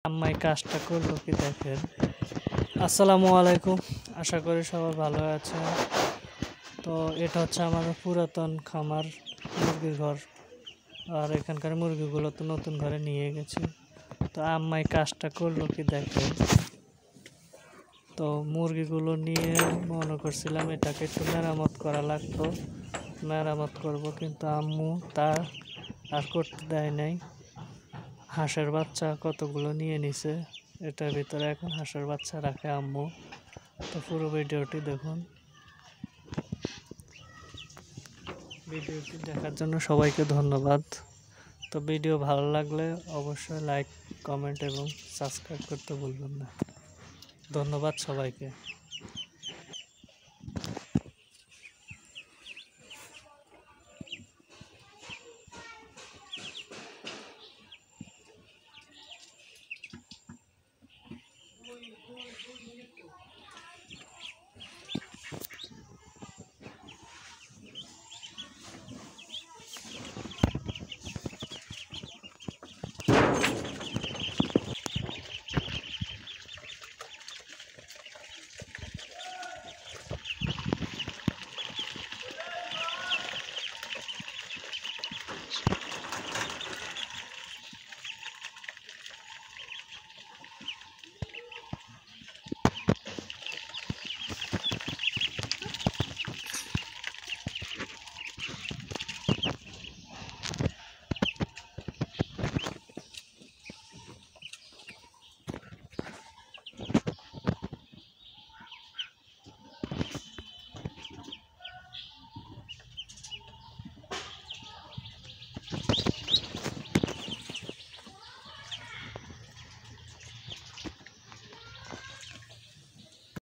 আম্মাই কাজটা করলো কি দেখেন। আসসালামু আলাইকুম, আশা করি সবাই ভালো আছেন। তো এটা হচ্ছে আমাদের পুরাতন খামার, মুরগির ঘর। আর এখানকার মুরগিগুলো তো নতুন ঘরে নিয়ে গেছি। তো আম্মাই কাজটা করলো কি দেখেন। তো মুরগিগুলো নিয়ে মনে করছিলাম এটাকে একটু মেরামত করা লাগতো, মেরামত করব, কিন্তু আম্মু তা আর করতে দেয় নাই। হাঁসের বাচ্চা কতগুলো নিয়ে নিছে, এটার ভিতরে এখন হাঁসের বাচ্চা রাখে আম্মু। তো পুরো ভিডিওটি দেখুন। ভিডিওটি দেখার জন্য সবাইকে ধন্যবাদ। তো ভিডিও ভালো লাগলে অবশ্যই লাইক, কমেন্ট এবং সাবস্ক্রাইব করতে ভুলবেন না। ধন্যবাদ সবাইকে।